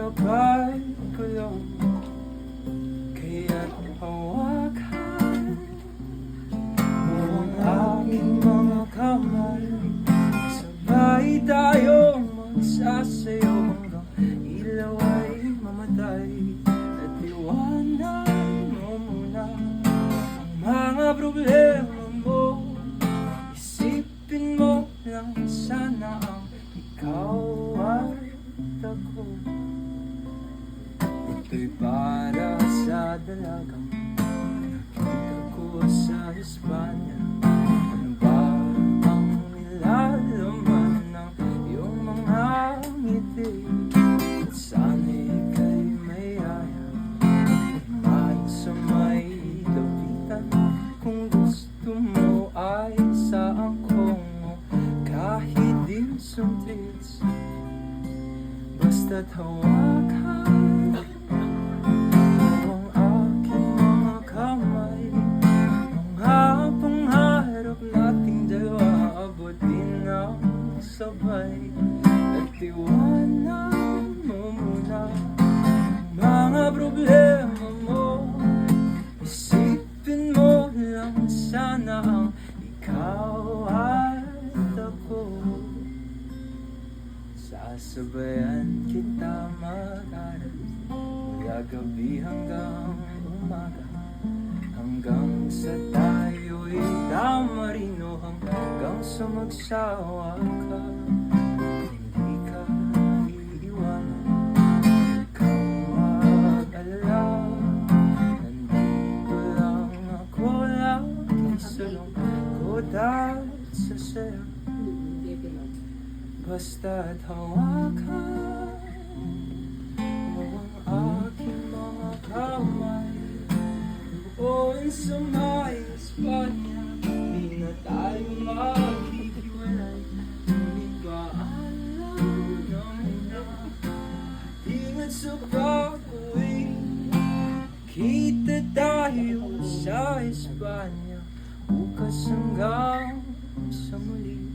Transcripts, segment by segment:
sabay kulong, kaya't hawakan mo ang aking mga kamay. Sabay tayong magsasayaw hanggang ilaw ay mamatay. At iwanan mo muna ang mga problema mo. Isipin mo lang sana ang ikaw at ako. Ito'y para sa dalagang nakita ko sa Espanya. Ano ba ang nilalaman ng iyong mga ngiti? At sana'y kay mayaya man sa may lapitan. Kung gusto mo ay sa angkong mo, kahit din suntrits, basta't hawakan mo ang aking mga kamay. Mga pangarap nating dalawa, abutin ang sabay. At iwanan mo muna ang mga problema mo. Isipin mo lang sana ang ikaw at ako. Sasabayan kita mag-aral mula gabi hanggang umaga, hanggang sa tayo'y tamarino, hanggang sa magsawa ka. Hindi ka iiwanan, huwag kang mag-alala. Nandito lang ako, lagi sa lungkot at sa saya. Basta't hawakan mo ang aking mga kamay. Doon sa may Espanya, di na tayo maghihiwalay. Ngunit paalam na muna, ingat sa pag-uwi. Kita tayo sa Espanya, bukas hanggang sa muli.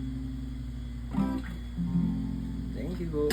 Thank you, bro.